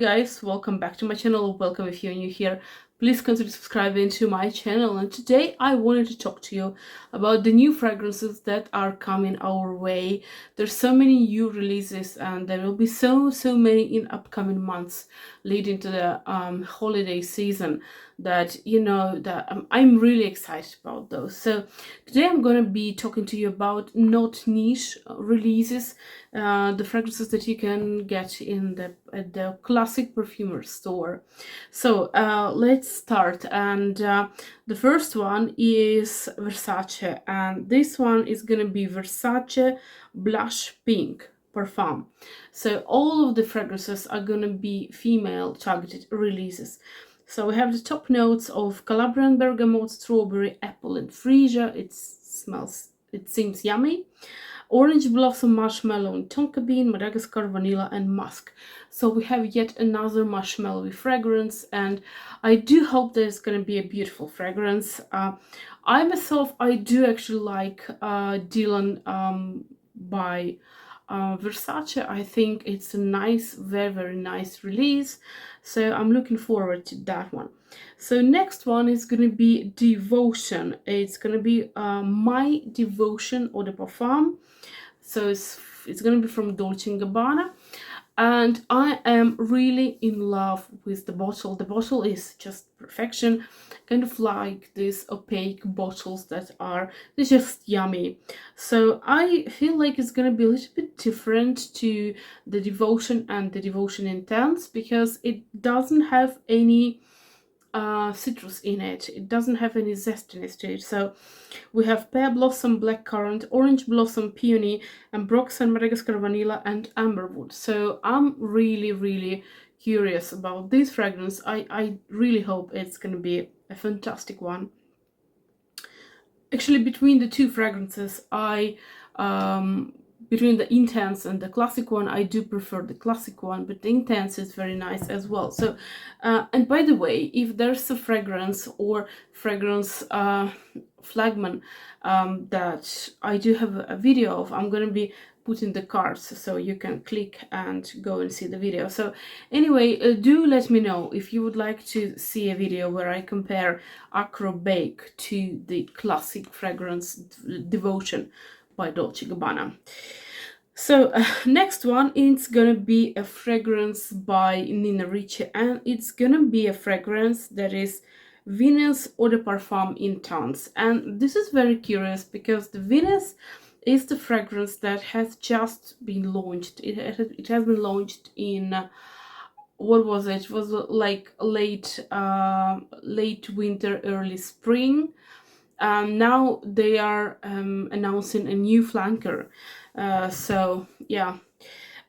Guys, welcome back to my channel. Welcome if you're new here. Please consider subscribing to my channel, and today I wanted to talk to you about the new fragrances that are coming our way. There's so many new releases and there will be so many in upcoming months leading to the holiday season that I'm really excited about those. So today I'm going to be talking to you about not niche releases, the fragrances that you can get at the classic perfumer store. So let's start, and the first one is Versace, and this one is gonna be Versace Blush Pink Parfum. So all of the fragrances are gonna be female targeted releases. So we have the top notes of Calabrian bergamot, strawberry, apple, and freesia. It seems yummy. Orange blossom, marshmallow, and tonka bean, Madagascar, vanilla, and musk. So we have yet another marshmallowy fragrance, and I do hope that it's going to be a beautiful fragrance. I do actually like Dylan by Versace. I think it's a nice, very nice release. So I'm looking forward to that one. So next one is going to be Devotion. It's going to be My Devotion Eau de Parfum. So it's going to be from Dolce & Gabbana. And I am really in love with the bottle. The bottle is just perfection, kind of like these opaque bottles they're just yummy. So I feel like it's gonna be a little bit different to the Devotion and the Devotion Intense, because it doesn't have any citrus in it. It doesn't have any zestiness to it. So we have pear blossom, blackcurrant, orange blossom, peony, ambroxan, Madagascar vanilla, and amberwood. So I'm really curious about this fragrance. I really hope it's going to be a fantastic one. Actually, between the two fragrances, between the Intense and the classic one, I do prefer the classic one, but the Intense is very nice as well. So, and by the way, if there's a fragrance or fragrance flagman that I do have a video of, I'm going to be putting the cards so you can click and go and see the video. So anyway, do let me know if you would like to see a video where I compare Acro Bake to the classic fragrance Devotion by Dolce & Gabbana. So next one, it's gonna be a fragrance by Nina Ricci, and it's gonna be a fragrance that is Venus Eau de Parfum Intense. And this is very curious because the Venus is the fragrance that has just been launched. It has been launched in what was it? It was like late winter, early spring. Now they are announcing a new flanker. So yeah,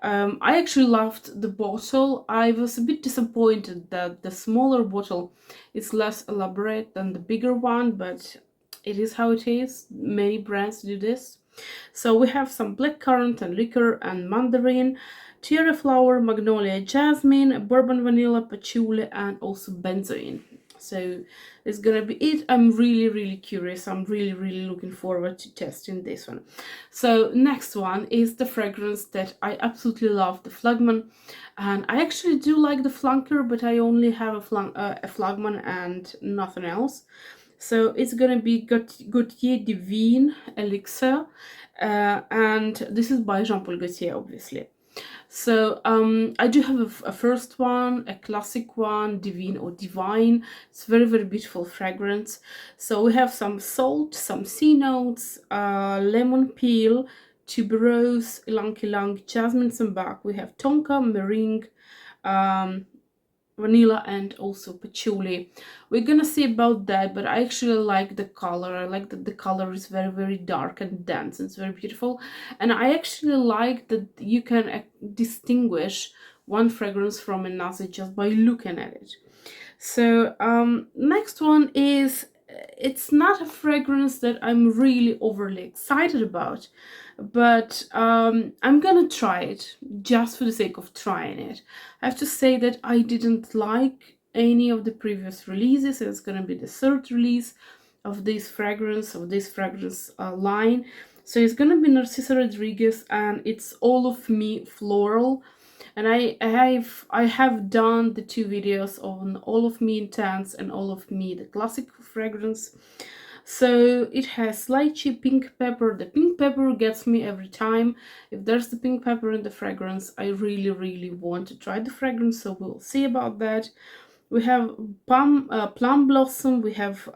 I actually loved the bottle. I was a bit disappointed that the smaller bottle is less elaborate than the bigger one, but it is how it is. Many brands do this. So we have some blackcurrant and liquor and mandarin, cherry flower, magnolia, jasmine, bourbon vanilla, patchouli, and also benzoin. So it's gonna be it. I'm really curious. I'm really looking forward to testing this one. So next one is the fragrance that I absolutely love, the flagman. And I actually do like the flanker, but I only have a flagman and nothing else. So it's gonna be Gaultier Divine Elixir, and this is by Jean Paul Gaultier, obviously. So I do have a first one, a classic one, Divine or Divine. It's very beautiful fragrance. So we have some salt, some sea notes, lemon peel, tuberose, ylang-ylang, jasmine sambac. We have tonka, meringue, vanilla, and also patchouli. We're gonna see about that, but I actually like the color. I like that the color is very dark and dense. It's very beautiful, and I actually like that you can distinguish one fragrance from another just by looking at it. So next one is, it's not a fragrance that I'm really overly excited about, but I'm gonna try it just for the sake of trying it. I have to say that I didn't like any of the previous releases. It's gonna be the third release of this fragrance line. So it's gonna be Narcisa Rodriguez, and it's All of Me Floral. and I have done the 2 videos on All of Me Intense and All of Me the classic fragrance. So it has lychee, pink pepper. The pink pepper gets me every time. If there's the pink pepper in the fragrance, I really want to try the fragrance, so we'll see about that. We have plum blossom, we have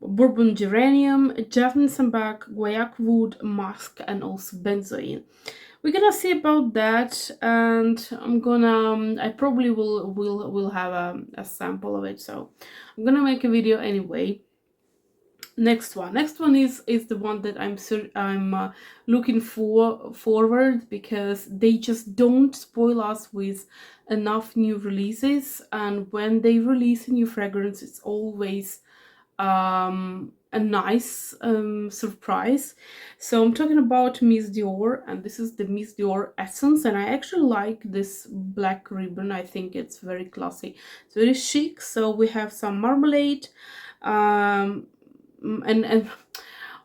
bourbon geranium, jasmine sambac, guaiac wood, musk, and also benzoin. We're gonna see about that, and I probably will have a sample of it, so I'm gonna make a video anyway. Next one is the one that I'm looking forward, because they just don't spoil us with enough new releases, and when they release a new fragrance, it's always a nice surprise. So I'm talking about Miss Dior, and this is the Miss Dior Essence, and I actually like this black ribbon. I think it's very classy, it's very chic. So we have some marmalade, and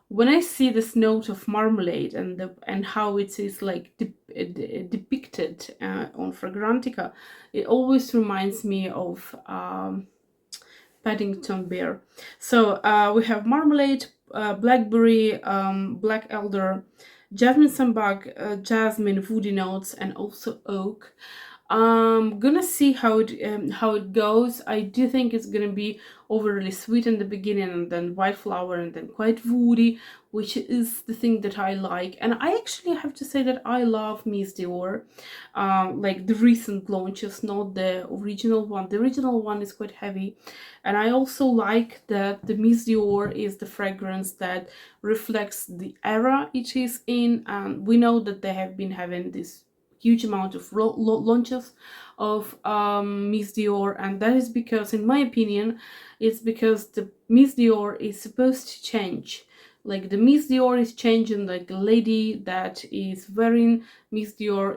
when I see this note of marmalade and how it is like depicted on Fragrantica, it always reminds me of Paddington Bear. So we have marmalade, blackberry, black elder, jasmine sambac, jasmine, woody notes, and also oak. Gonna see how it goes. I do think it's gonna be overly sweet in the beginning, and then white flower, and then quite woody, which is the thing that I like. And I actually have to say that I love Miss Dior, like the recent launches, not the original one. The original one is quite heavy, and I also like that the Miss Dior is the fragrance that reflects the era it is in, and we know that they have been having this huge amount of launches of Miss Dior, and that is because, in my opinion, it's because the Miss Dior is supposed to change. Like the Miss Dior is changing, like the lady that is wearing Miss Dior,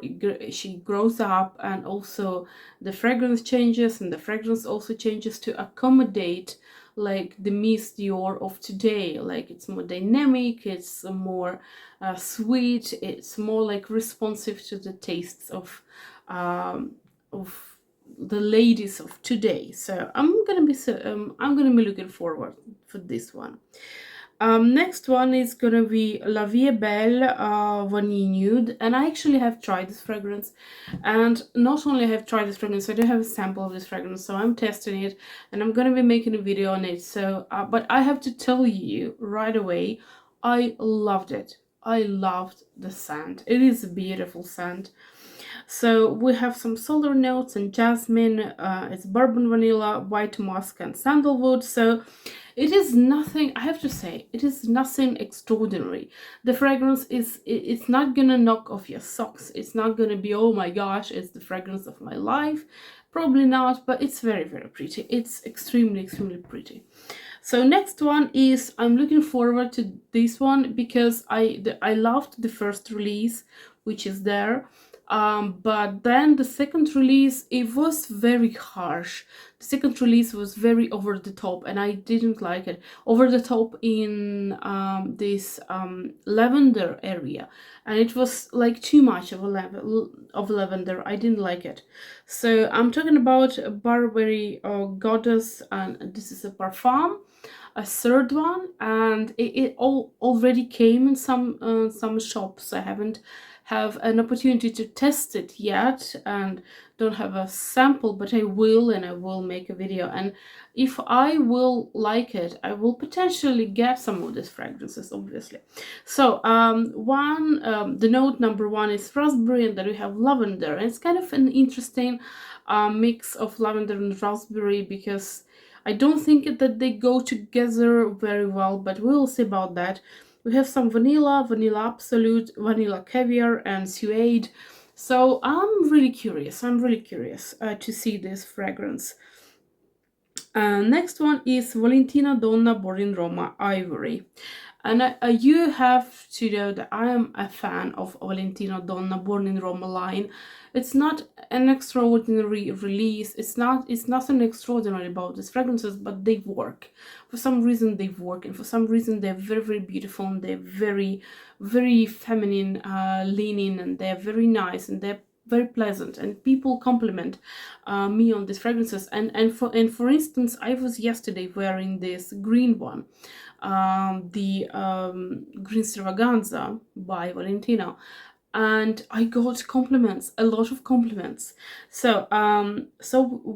she grows up, and also the fragrance changes, and the fragrance also changes to accommodate like the Miss Dior of today. Like it's more dynamic, it's more sweet, it's more like responsive to the tastes of the ladies of today. So I'm gonna be looking forward for this one. Next one is gonna be La Vie est Belle Vanille Nude, and I actually have tried this fragrance, and not only have tried this fragrance, I do have a sample of this fragrance, so I'm testing it, and I'm gonna be making a video on it. So, but I have to tell you right away, I loved it. I loved the scent. It is a beautiful scent. So we have some solar notes and jasmine, it's bourbon vanilla, white musk, and sandalwood. So it is nothing, I have to say, it is nothing extraordinary. The fragrance it's not gonna knock off your socks. It's not gonna be, oh my gosh, it's the fragrance of my life. Probably not, but it's very pretty. It's extremely pretty. So next one is, I'm looking forward to this one because I loved the first release, which is there. But then the second release, it was very harsh. The second release was very over the top, and I didn't like it. Over the top in this lavender area, and it was like too much of a level of lavender. I didn't like it. So I'm talking about Burberry Goddess, and this is a parfum, a third one, and it already came in some shops. I haven't have an opportunity to test it yet, and don't have a sample, but I will, and I will make a video. And if I will like it, I will potentially get some of these fragrances, obviously. So the note number 1 is raspberry, and then we have lavender, and it's kind of an interesting mix of lavender and raspberry, because I don't think that they go together very well, but we'll see about that. We have some vanilla, vanilla absolute, vanilla caviar, and suede. So I'm really curious to see this fragrance. Next one is Valentina Donna Born in Roma Ivory. And you have to know that I am a fan of Valentino Donna Born in Roma line. It's not an extraordinary release. It's nothing extraordinary about these fragrances, but they work. For some reason they work, and for some reason they're very beautiful, and they're very feminine leaning, and they're very nice, and they're very pleasant, and people compliment me on these fragrances. And for instance, I was yesterday wearing this green one, the Green Stravaganza by Valentino, and I got compliments, a lot of compliments. So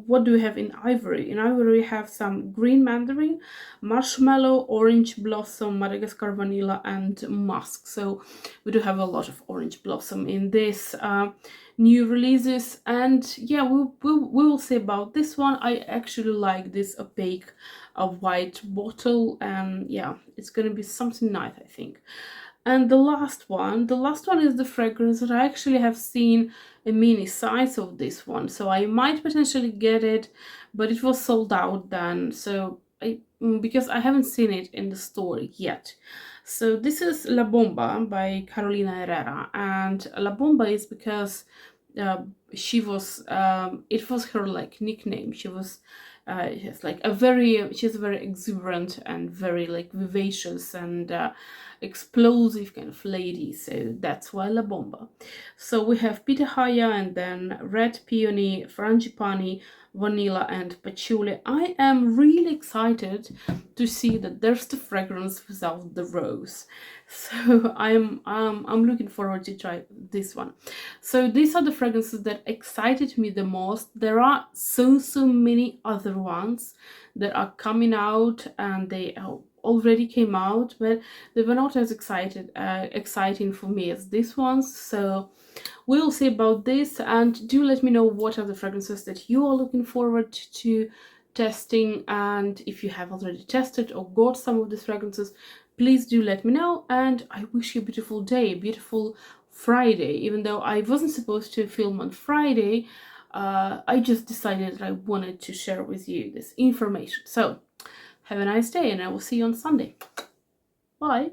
what do we have in Ivory? In Ivory we have some green mandarin, marshmallow, orange blossom, Madagascar vanilla, and musk. So we do have a lot of orange blossom in this new releases. And yeah, we will see about this one. I actually like this opaque white bottle, and yeah, it's gonna be something nice, I think. And the last one is the fragrance that I actually have seen a mini size of this one, so I might potentially get it, but it was sold out then. So because I haven't seen it in the store yet. So this is La Bomba by Carolina Herrera, and La Bomba is because she was it was her like nickname. She's a very exuberant and very like vivacious and explosive kind of lady, so that's why La Bomba. So we have pitahaya, and then red peony, frangipani, vanilla, and patchouli. I am really excited to see that there's the fragrance without the rose, so I'm looking forward to try this one. So these are the fragrances that excited me the most. There are so many other ones that are coming out, and they already came out, but they were not as exciting for me as this ones. So we'll see about this, and do let me know what are the fragrances that you are looking forward to testing. And if you have already tested or got some of these fragrances, please do let me know. And I wish you a beautiful day, beautiful Friday. Even though I wasn't supposed to film on Friday, I just decided that I wanted to share with you this information. So have a nice day, and I will see you on Sunday. Bye.